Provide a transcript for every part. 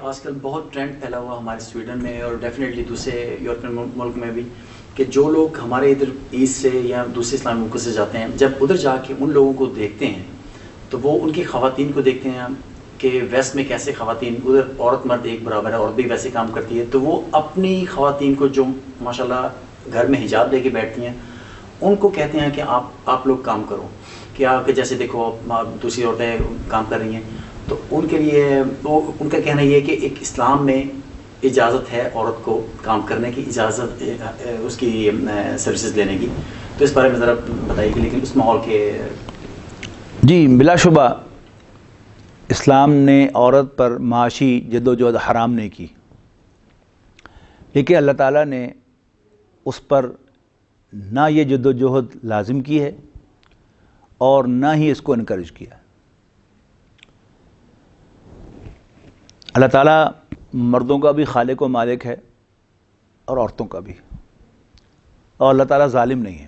آج کل بہت ٹرینڈ پھیلا ہوا ہمارے سویڈن میں اور ڈیفینیٹلی دوسرے یورپین ملک میں بھی کہ جو لوگ ہمارے ادھر ایسٹ سے یا دوسرے اسلامی ملکوں سے جاتے ہیں، جب ادھر جا کے ان لوگوں کو دیکھتے ہیں تو وہ ان کی خواتین کو دیکھتے ہیں کہ ویسٹ میں کیسے خواتین، ادھر عورت مرد ایک برابر ہے، عورت بھی ویسے کام کرتی ہے، تو وہ اپنی خواتین کو جو ماشاءاللہ گھر میں حجاب لے کے بیٹھتی ہیں ان کو کہتے ہیں کہ آپ لوگ کام کرو، کیا کہ جیسے دیکھو دوسری عورتیں کام کر رہی ہیں، تو ان کے لیے وہ ان کا کہنا یہ ہے کہ ایک اسلام میں اجازت ہے عورت کو کام کرنے کی، اجازت اس کی سروسز لینے کی، تو اس بارے میں ذرا بتائیے کہ لیکن اس ماحول کے۔ جی بلا شبہ اسلام نے عورت پر معاشی جد و جہد حرام نہیں کی، لیکن اللہ تعالیٰ نے اس پر نہ یہ جد و جہد لازم کی ہے اور نہ ہی اس کو انکریج کیا۔ اللہ تعالیٰ مردوں کا بھی خالق و مالک ہے اور عورتوں کا بھی، اور اللہ تعالیٰ ظالم نہیں ہے۔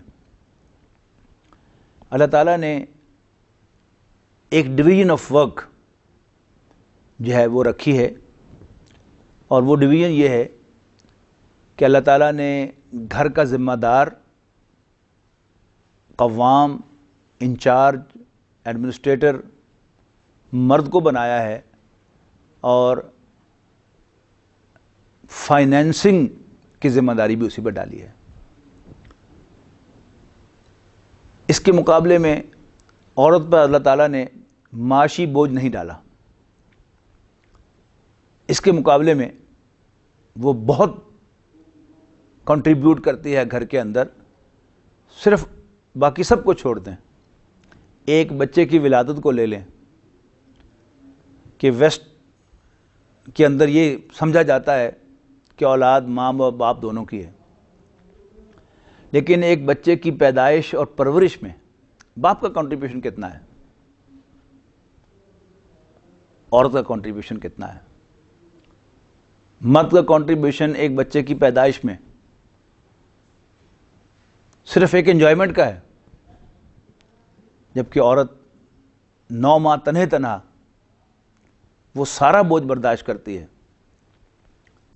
اللہ تعالیٰ نے ایک ڈویژن آف ورک جو ہے وہ رکھی ہے، اور وہ ڈویژن یہ ہے کہ اللہ تعالیٰ نے گھر کا ذمہ دار، قوام، انچارج، ایڈمنسٹریٹر مرد کو بنایا ہے، اور فائنینسنگ کی ذمہ داری بھی اسی پر ڈالی ہے۔ اس کے مقابلے میں عورت پر اللہ تعالیٰ نے معاشی بوجھ نہیں ڈالا، اس کے مقابلے میں وہ بہت کنٹریبیوٹ کرتی ہے گھر کے اندر، صرف باقی سب کو چھوڑ دیں۔ ایک بچے کی ولادت کو لے لیں کہ ویسٹ کے اندر یہ سمجھا جاتا ہے کہ اولاد ماں و باپ دونوں کی ہے، لیکن ایک بچے کی پیدائش اور پرورش میں باپ کا کنٹریبیوشن کتنا ہے، عورت کا کنٹریبیوشن کتنا ہے؟ مرد کا کنٹریبیوشن ایک بچے کی پیدائش میں صرف ایک انجوائمنٹ کا ہے، جبکہ عورت 9 ماہ تنہا وہ سارا بوجھ برداشت کرتی ہے،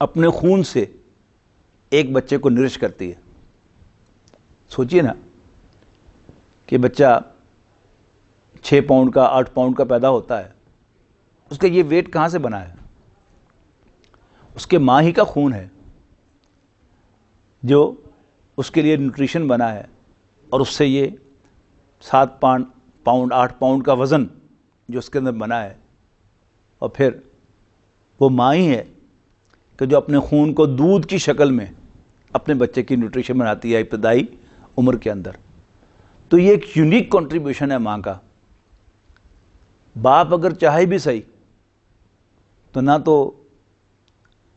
اپنے خون سے ایک بچے کو نرش کرتی ہے۔ سوچئے نا کہ بچہ 6 پاؤنڈ کا 8 پاؤنڈ کا پیدا ہوتا ہے، اس کا یہ ویٹ کہاں سے بنا ہے؟ اس کے ماں ہی کا خون ہے جو اس کے لیے نیوٹریشن بنا ہے، اور اس سے یہ 7 پاؤنڈ 8 پاؤنڈ کا وزن جو اس کے اندر بنا ہے، اور پھر وہ ماں ہی ہے کہ جو اپنے خون کو دودھ کی شکل میں اپنے بچے کی نیوٹریشن بناتی ہے ابتدائی عمر کے اندر۔ تو یہ ایک یونیک کنٹریبیوشن ہے ماں کا۔ باپ اگر چاہے بھی صحیح تو نہ تو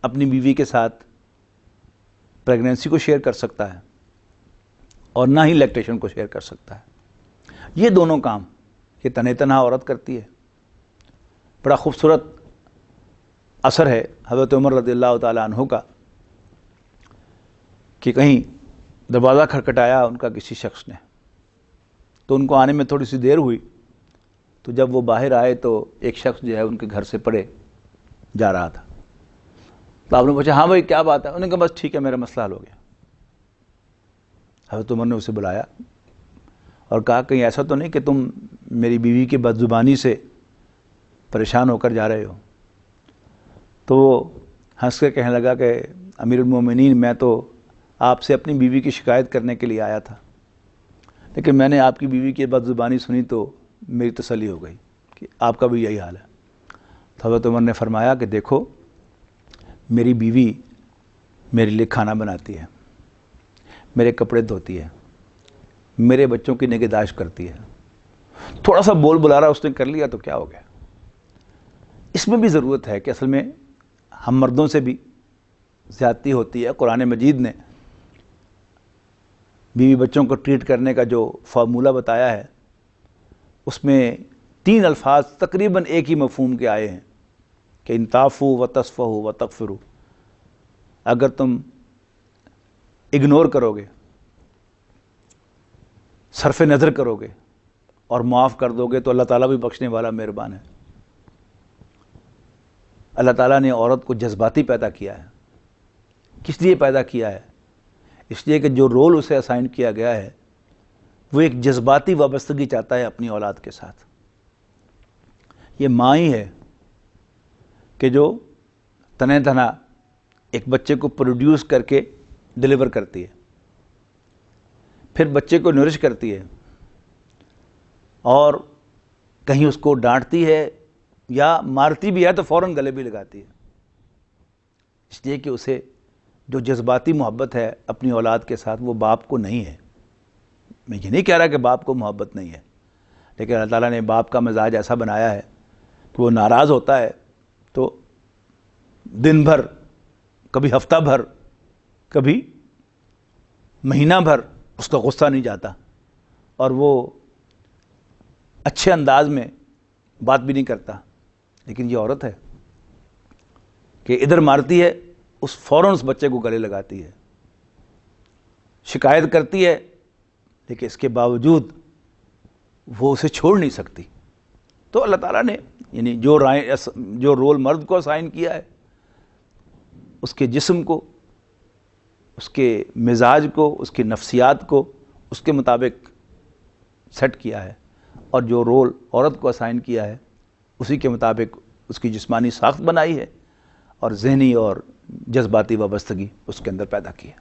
اپنی بیوی کے ساتھ پریگنینسی کو شیئر کر سکتا ہے اور نہ ہی لیکٹیشن کو شیئر کر سکتا ہے۔ یہ دونوں کام یہ تنہا عورت کرتی ہے۔ بڑا خوبصورت اثر ہے حضرت عمر رضی اللہ تعالیٰ عنہ کا کہ کہیں دروازہ کھٹکھٹایا ان کا کسی شخص نے، تو ان کو آنے میں تھوڑی سی دیر ہوئی، تو جب وہ باہر آئے تو ایک شخص جو ہے ان کے گھر سے پڑے جا رہا تھا، تو آپ نے پوچھا ہاں بھائی کیا بات ہے؟ انہوں نے کہا بس ٹھیک ہے میرا مسئلہ حل ہو گیا۔ حضرت عمر نے اسے بلایا اور کہا کہیں ایسا تو نہیں کہ تم میری بیوی کی بد زبانی سے پریشان ہو کر جا رہے ہو؟ تو وہ ہنس کے کہنے لگا کہ امیر المومنین میں تو آپ سے اپنی بیوی کی شکایت کرنے کے لیے آیا تھا، لیکن میں نے آپ کی بیوی کی بد زبانی سنی تو میری تسلی ہو گئی کہ آپ کا بھی یہی حال ہے۔ تو حضرت عمر نے فرمایا کہ دیکھو میری بیوی میرے لیے کھانا بناتی ہے، میرے کپڑے دھوتی ہے، میرے بچوں کی نگہداشت کرتی ہے، تھوڑا سا بول بلارا اس نے کر لیا تو کیا ہو گیا؟ اس میں بھی ضرورت ہے کہ اصل میں ہم مردوں سے بھی زیادتی ہوتی ہے۔ قرآن مجید نے بیوی بچوں کو ٹریٹ کرنے کا جو فارمولہ بتایا ہے اس میں 3 الفاظ تقریباً ایک ہی مفہوم کے آئے ہیں کہ ان تعفوا وتصفحوا وتغفروا۔ اگر تم اگنور کرو گے، صرف نظر کرو گے اور معاف کر دو گے تو اللہ تعالیٰ بھی بخشنے والا مہربان ہے۔ اللہ تعالیٰ نے عورت کو جذباتی پیدا کیا ہے. کس لیے پیدا کیا ہے؟ اس لیے کہ جو رول اسے اسائن کیا گیا ہے وہ ایک جذباتی وابستگی چاہتا ہے اپنی اولاد کے ساتھ. یہ ماں ہی ہے کہ جو تنہا ایک بچے کو پروڈیوس کر کے ڈلیور کرتی ہے، پھر بچے کو نرش کرتی ہے، اور کہیں اس کو ڈانٹتی ہے یا مارتی بھی ہے تو فوراً گلے بھی لگاتی ہے. اس لیے کہ اسے جو جذباتی محبت ہے اپنی اولاد کے ساتھ وہ باپ کو نہیں ہے. میں یہ نہیں کہہ رہا کہ باپ کو محبت نہیں ہے، لیکن اللہ تعالیٰ نے باپ کا مزاج ایسا بنایا ہے کہ وہ ناراض ہوتا ہے تو دن بھر، کبھی ہفتہ بھر، کبھی مہینہ بھر اس کا غصہ نہیں جاتا، اور وہ اچھے انداز میں بات بھی نہیں کرتا. لیکن یہ عورت ہے کہ ادھر مارتی ہے، اس فوراً اس بچے کو گلے لگاتی ہے، شکایت کرتی ہے، لیکن اس کے باوجود وہ اسے چھوڑ نہیں سکتی. تو اللہ تعالیٰ نے یعنی جو رول مرد کو اسائن کیا ہے، اس کے جسم کو، اس کے مزاج کو، اس کی نفسیات کو اس کے مطابق سیٹ کیا ہے، اور جو رول عورت کو اسائن کیا ہے اسی کے مطابق اس کی جسمانی ساخت بنائی ہے، اور ذہنی اور جذباتی وابستگی اس کے اندر پیدا کی ہے.